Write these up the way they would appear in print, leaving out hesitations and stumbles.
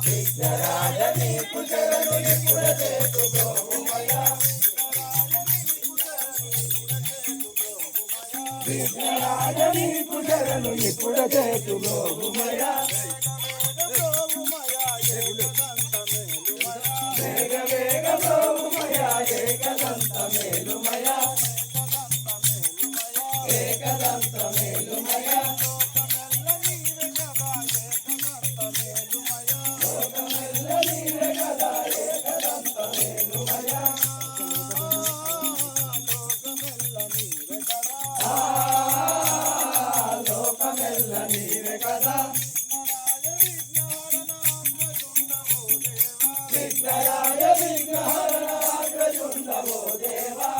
విఘ్నరాజ నీకు శరణు ఇప్పుడు చేతుకోమయ్యా విఘ్నరాజ నీకు శరణు ఇప్పుడు చేతుకోమయ్యా వేగ వేగ ప్రోమయ్యా ఏకదంత మేలుమయ్యా ఏకదంత మేలుమయ్యా లోకమెల్ల నీవే కదా ఏకదంత మేలుమయ్యా లోకమెల్ల నీవే కదా విఘ్నరాయ విఘ్నహరణాగ్రజుండవో దేవా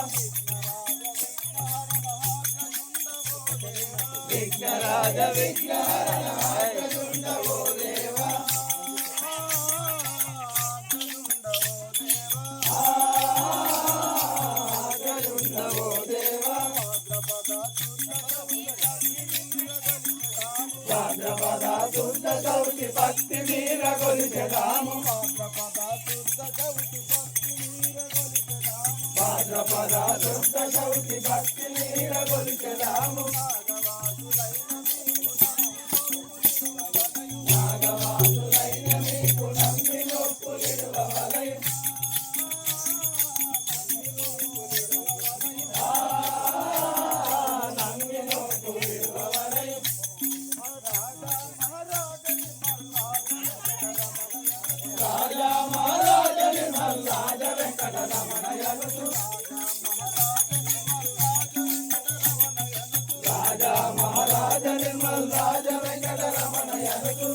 విఘ్నరాజ విఘ్నహరణాగ్రజుండవో దేవా ఆగ్రజుండవో దేవా భాద్రపద శుద్ధ చౌతి భక్తి వీర కొలిచెదాము భాద్రపద శుద్ధ చౌతి భక్తి వీర కొలిచెదాము నాగవాసులైన మీకు నమ్మి నొప్పులిడవలై నమ్మి నొప్పులిడవలై రాజా మహారాజని మల్లాజ వెంకట రమణయనుతు రాజా మహారాజని మల్లాజ వెంకట రమణయనుతు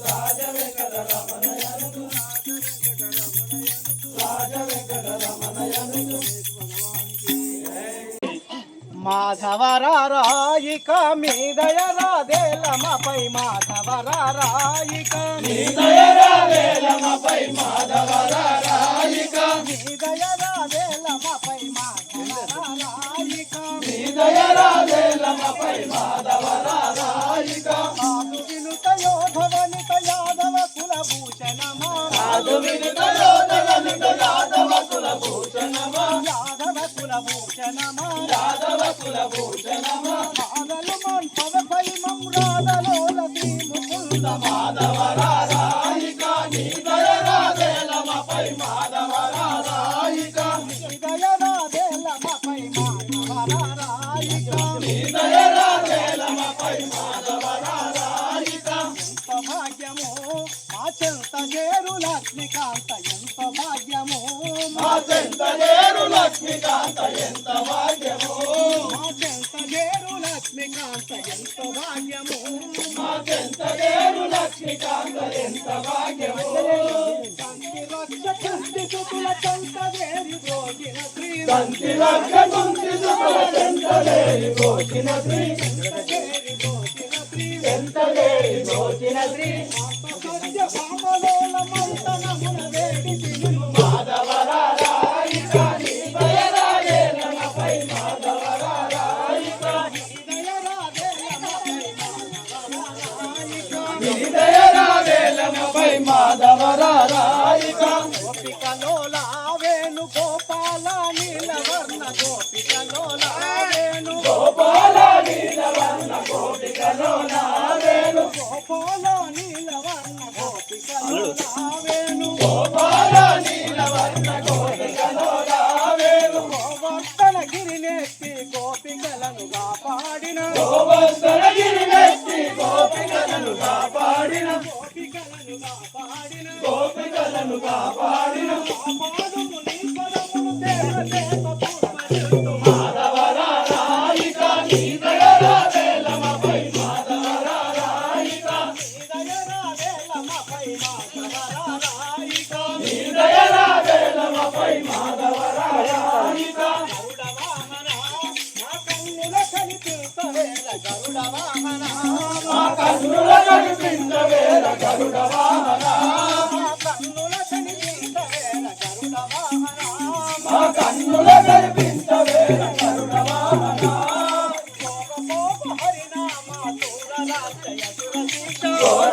రాజ వెంకట రమణయనుతు రాజ వెంకట రమణయనుతు మాధవరాయిక మీదయరాదేలమపై మాధవరాయిక మీదయరాదేలమపై మాధవరాయిక మీదయరాదేలమపై మాధవరాయిక మీదయరాదేలమపై మాధవరాయిక సాధు వినుత యోధవనిత యాదవ కులభూషణమా సాధు వినుత యోధవనిత యాదవ కులభూషణమా యాదవ కులభూషణమా యాదవ కులభూషణమా మాదలు మంటవపై మమ్రాదలోలతి ముకుంద మాధవరాయిక మీదయరాదేలమపై మాధవరాయిక మీదయరాదేలమపై మాధవరాయిక మీదయరాదేలమపై మాధవరాయిక ఎంత భాగ్యమో మా చెంత చేరు లక్ష్మీకాంత ఎంత భాగ్యమో మా చెంత చేరు లక్ష్మీకాంత ఎంత భాగ్యమో మా చెంత చేరు లక్ష్మీకాంత ఎంత భాగ్యమో మా చెంత చేరు లక్ష్మీకాంత ఎంత భాగ్యమో శాంతి రక్ష కుంతి సుతుల చెంత చేరి గోగిన శ్రీ కంటి లక్ష కుంటి సుతుల చెంత చేరి గోచిన శ్రీ చేరి గోగిన శ్రీ ఎంత చేరి గోచిన శ్రీ సత్య భామలోల మంతనమున వేడి తిరుగు మాధవరాయిక మీదయరాదేలమపై మాధవరాయిక మీదయరాదేలమపై మాధవరాయిక గోపికలోలా వేణు గోపాల నీలవర్ణ గోపికలోలా వేణు గోపాల నీలవర్ణ గోపికలోన వేణు గోపాల నీలవర్ణ గోపికలోలా వేణు గోపాల నీలవర్ణ గోపికలోన వేణు గోవర్ధన గిరినెత్తి గోపికలను కాపాడిన గోవర్ధనగిరి నెత్తి గోపికలను కాపాడిన గోపికలను కాపాడిన గోపికలను కాపాడిన పాదము నీ పదములు దేవ దేవ పూర్వజులు మాధవరాయిక మీదయరాదేలమపై మాధవరాయిక మీదయరాదేలమపై మాధవరాయిక మీదయరాదేలమపై మాధవరాయిక గరుడ వాహన మా కన్నుల కనిపించవేల గరుడ వాహన మా కన్నుల కనిపించవేల గరుడ వాహన మా కన్నుల కనిపించవేల గరుడ వాహన మా కన్నుల కనిపించవేల గరుడ వాహన గోప హరినామ దూరరాజయ సురసీత ఘోర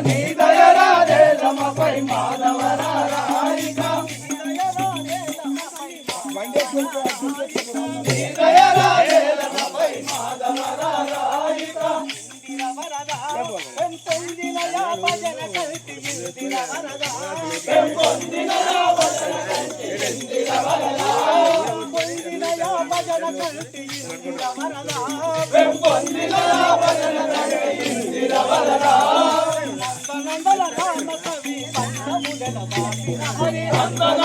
నీ దయరాదేలమపై మాధవరాయిక నీ దయరాదేలమపై మాధవరాయిక పొందిన భజన కల్పి ఇందిర వరదా పొందిన భజన కంటి ఇందిర వరదా పొందిన భజన కల్పి ఇందిర వరదా పొందిన భజన కంటి ఇందిర వరదా నందన రామ కవి పందముల బాపిన హరి నందన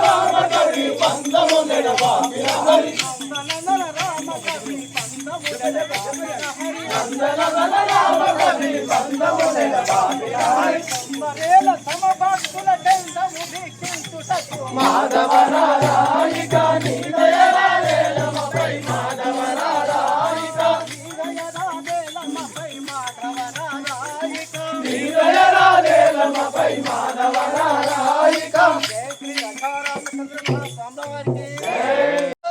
రామ కవి పందముల బాపిన హరి నందన రామ కవి పందముల బాపిన హరి నందన రామ కవి పందముల బాపిన హరి మరేల సమభక్తుల చందము వీక్షించుటకు మాధవరాయిక నీ దయరాదేలమపై మాధవరాయిక దయరాదేలమపై మాధవరాయిక నీ దయరాదేలమపై మాధవరాయిక జయ శ్రీ రామచంద్ర స్వామివారికి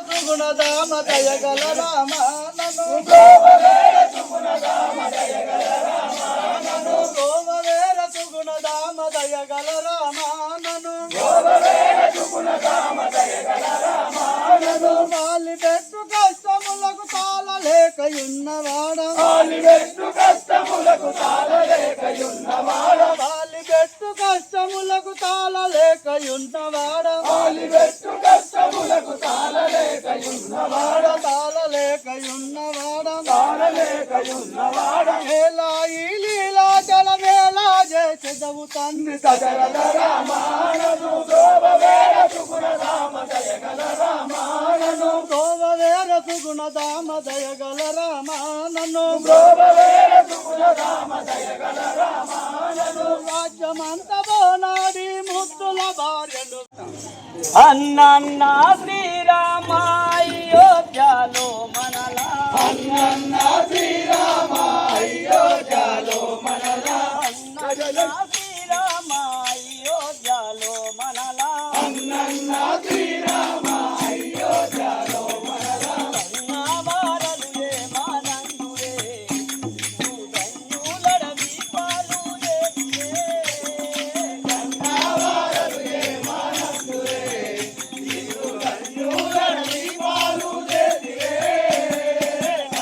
సుగుణధామ దయగల రామ నను గోవవేర సుగుణధామ దయగల రామ నను గోవవేర సుగుణధామ దయగల రామ నను గోవవేర సుగుణధామ దయగల రామ నను వాలి పెట్టు కష్టములకు తాళలేకయున్నవాడ ఆలివెట్టు కష్టములకు తాళలేకయున్నవాడ వాలి పెట్టు కష్టములకు తాళలేకయున్నవాడ ఆలివెట్టు కష్టములకు తాళలేకయున్నవాడ తాళలేకయున్నవాడ తాళలేకయున్నవాడ మేలా ఈ లీలా జల మేలా చేసి చదువుతాంది సగల రామానను గోవవేర సుగుణధామ దయగల రామానను గోవవేర సుగుణధామ దయగల రామ నన్ను గోవవేర సుగుణధామ దయగల రామానను రాజ్యమంత బోనాడి ముద్దుల భార్యను అన్న శ్రీరామ అయోధ్యలో మనలా అన్న శ్రీరామ అయోధ్యలో మనలా అన్న శ్రీరామ అయోధ్యలో మనలా అన్న శ్రీరామ అయోధ్యలో మనలా అన్నవారలు ఏమానందురే ధన్యులడ దీపాలు అన్నవారలు ఏమానందురే నీవు ధన్యులను దీపాలు చేతిరే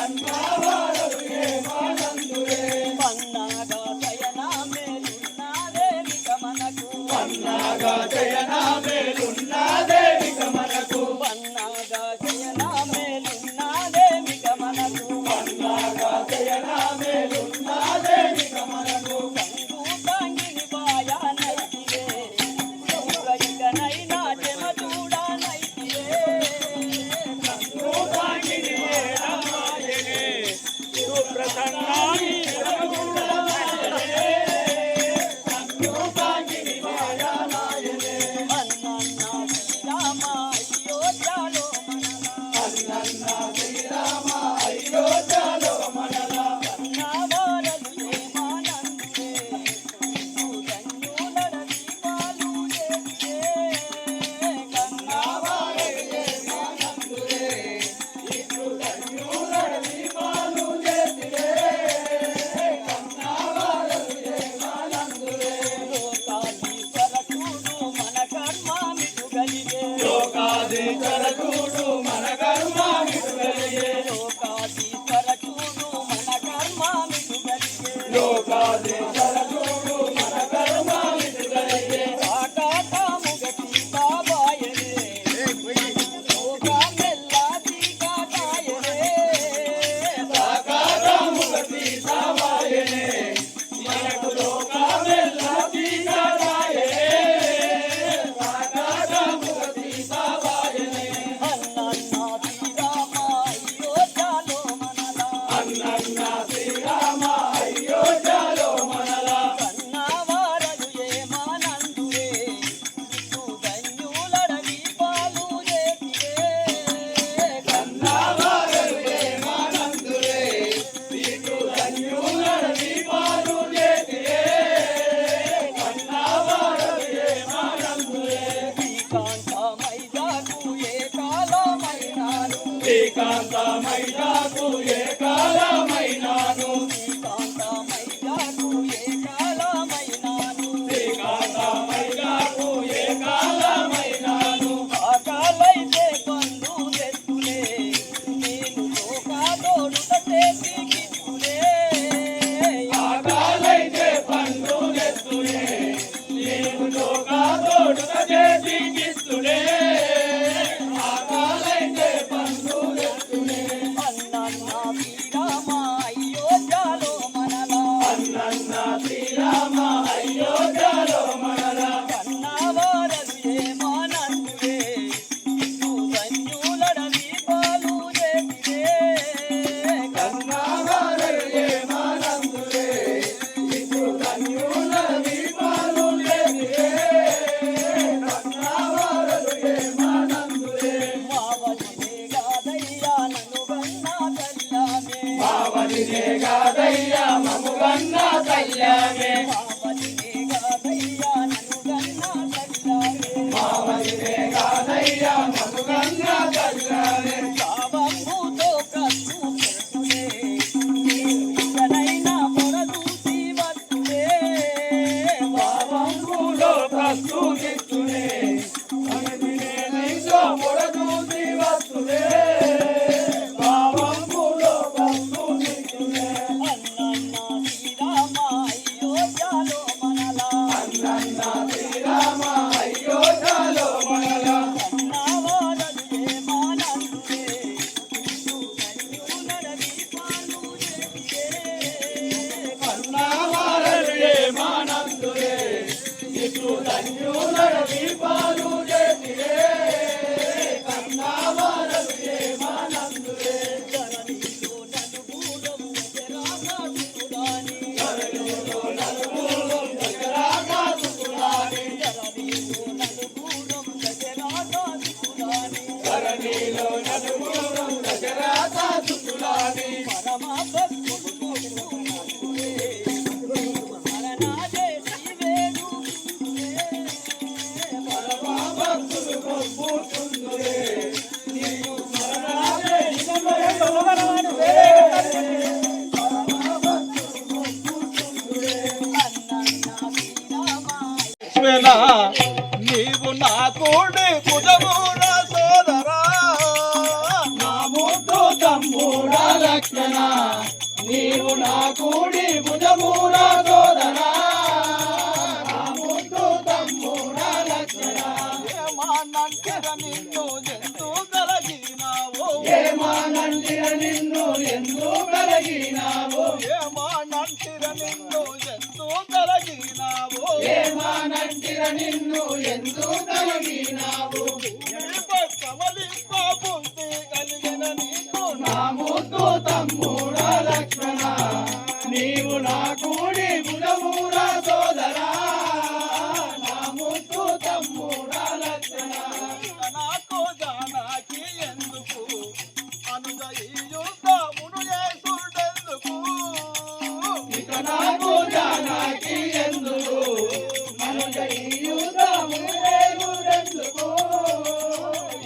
అన్నవారలు ఏమానందురే పన్నాగా శయన మేలున్నాదేవిక మనకు పన్నాగా జయనా మేలున్నదేవిక మనకు పన్నాగా శయన మేలున్నాదేవిక మనకు పన్నాగా జయనా మేలున్నదేవిక మనకు సంగూతాంగిని బాయానైతివే సౌరయికనైనా జమ చూడానైతివే సంగూతాంగిని వేళమాయనే సుప్రసన్నాని సంగూతాంగిని వేళమాయనే శ్రీకాంతమయ్యకు ఏ కాలమైనాను శ్రీకాంతమయ్యకు ఏ కాలమైనాను శ్రీకాంతమయ్యకు ఏ కాలమైనాను ఆకలైతే పండు తెత్తులే నేను తోడుత చేసి గిట్టులే ఆకాలైతే పండు నెత్తులే నేను లోకాదోడుత చేసి గిస్తులే ఆకాలైతే పండు నెత్తులే అన్నన్న శ్రీరామ అయ్యో జాలో మనలా అన్నన్న శ్రీరామ అయోధ్యలో మనలా కన్నవారలు ఏమానందులే ఇటు ధన్యులడవి పాలు చేసిరే కన్నావారలు ఏమానందులే ఇప్పుడు కన్యుల దీపాలు లేనిరే కన్నావారలు ఏమానందులే మావదినే గాదయ్యా నన్ను గన్నా తల్లామే మావదినే గాదయ్యా మముగన్న కళ్యాణే మావదినే గాదయ్యా నన్ను గన్నా తల్లామే మావదినే గాదయ్యా మముగన్న కళ్యాణే కావంబుతో కన్ను పెట్టులే నేను ఇకనైనా పొడదూసి వత్తులే పావంబులో ప్రస్తుతిస్తునే అనిదినే నీతో పొడదూసి వస్తులే పావంబులో ప్రస్తుతిస్తునే అన్నన్న శ్రీరామ అయ్యో జాలో మనలా అన్నన్న శ్రీరామ అయోధ్యలో మనలా కన్నవారలు ఏమానందులే ఇటు ధన్యులడవి పాలు చేసిరే కన్నావారలు ఏమానందులే ఇటు ధన్యుల దీపాలు చేసిరే కన్నావారలు ఏమానందులే ధరణిలో నలుగురం జరాగాసుకుడాని ధరణిలో నలుగురం దశరాగాసుకులాని ధరణిలో నలుగురం జరాగాసుకుడాని ధరణిలో నలుగురం దశరాగాసుకులాని పరమ భక్తుడు మరణాదే శ్రీవేణు భక్తులు కొప్పుతుందురే నీవు మరణాలే నిజమరే విశ్వనా నీవు నా కోడి భుజమున సోదరా నా ముద్దు తమ్ముడా లక్షణ నీవు నా కూడి భుజమూల సోదరా నా ముద్దు తమ్ముడా లక్షణ ఏమానంటిర నిన్ను ఎందు కలిగినావు ఏమానంటిర నిన్ను ఎందు కలిగినావు ఏమానంటిర నిన్ను ఎందు కలిగినావు ఏమానంటిర నిన్ను ఎందు కలిగినావు కమలింప బుద్ధి కలిగిన నీకు నా ముద్దు తమ్ముడా లక్షణ నీవు నా కూడి భుజమూల సోదరా నా ముద్దు తమ్ముడా లక్షణ నాకు జానాకి ఎందుకు అనుజ ఈ యుద్ధమును చేసుడెందుకు ఇక నాకు జానాకి ఎందుకు మనుజ ఈ యుద్ధము లేదురెందుకు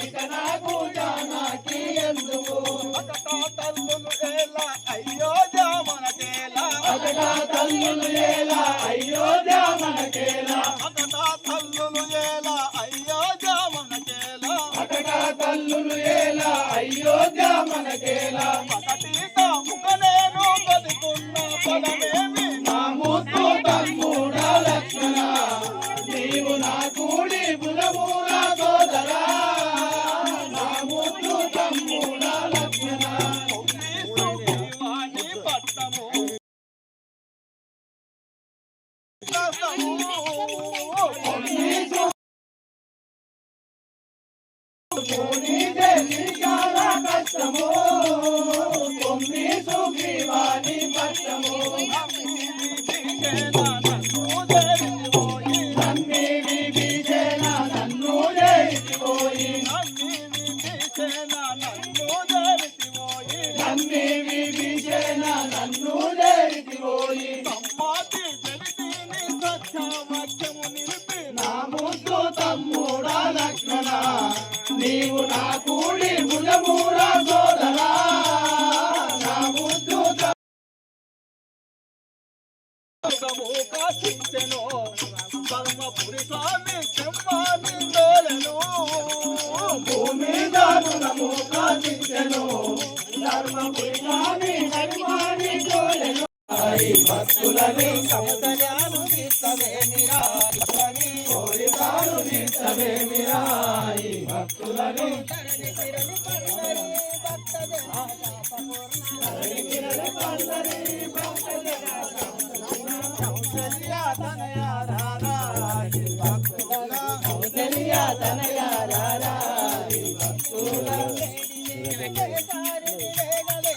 ఇక నాకు జానాకి ఎందుకు అకటా తల్లులు ఎలా అయోధ్య మనకేలా అకటా తల్లులు ఎలా అయోధ్య మనకేలా అకటా తల్లులు ఎలా అయోధ్య మనకేలా అకటా తల్లులు ఎలా అయోధ్య మనకేలా ఒకటి కాముక నేను బతుకున్న పదమేమి నా ముద్దు తమ్ముడా లక్ష్మణ నీవు నా కూడి బులమూల సోదరా నా ముద్దు తమ్ముడా లక్ష్మణ వాణి పట్టము నీకే చాలా కష్టము తొమ్మి సుఖీవాణి పట్టము నమ్మి విభీషణ నన్ను ధర్మపురి స్వామి చెమ్మాని దోలెను భూమి దారుణము కాచించెను ధర్మపురి స్వామి ధర్మాన్ని తోలెను భక్తులని సౌందర్యాలు తీర్చవేమిరా కోరికాలు తీర్చవేమిరా ఈ భక్తులని తరణి తిరణి పండరి భక్తజన కౌసల్య తనయ రారా ఈ భక్తుల కౌసల్య తనయ రారా ఈ భక్తుల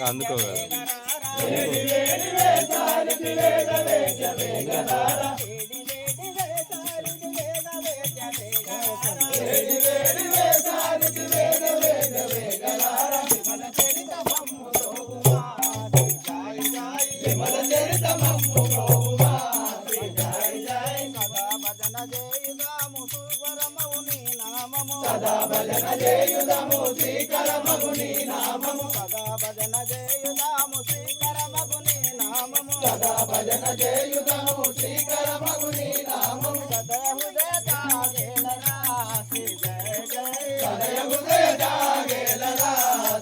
అందుకోగలరు వేడి వేడి వేసారికి వేగ వేగ వేగరారా వేడి వేడి వేసారికి వేగ వేగ వేగరారా విమల చరిత మమ్ము ప్రోగుమా విమల చరిత మమ్ము ప్రోగుమా జయ జయ సదా భజన చేయుదాము శ్రీకరమగు నీ నామము సదా భజన చేయుదాము శ్రీకరమగు నీ నామము సదా భజన చేయుదాము శ్రీకరమగు నీ నామము సదా హృదయ జాగేలరా శ్రీ జయ జయ సదయ హృదయ జాగేలరా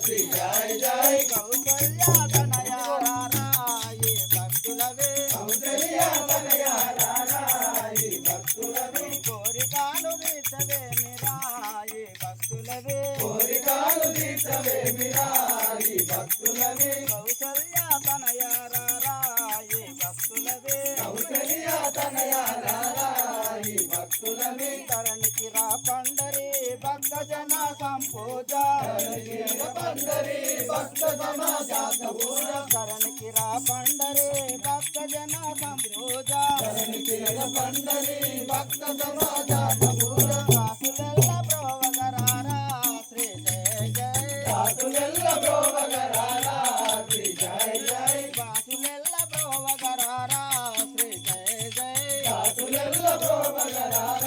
శ్రీ జయ జయ కౌసల్య తనయ రారాయి భక్తులవే కౌసల్య తనయ రారాయి భక్తులవే కోరికాలు తీర్చవే మిరాయి భక్తులవే కోరికాలు తీర్చవేమిరా ఈ భక్తులవే కౌసల్య తనయ రారాయి భక్తులవే కౌసల్య తనయ రారాయి భక్తులవే తరణికి రా పండరి భక్త జన సంపూజ పందరి భక్త సమాజాత పూజ తరణికి రా పండరి భక్త జన సంపూజ పందరి భక్త సమాజాత పూజ వాసులెల్ల ప్రోవగరారా శ్రీ జయ జయ దాసులెల్ల ప్రోవగరారా శ్రీ జయ జయ వాసులెల్ల ప్రోవగరారా శ్రీ జయ జయ దాసులెల్ల ప్రోవగరారా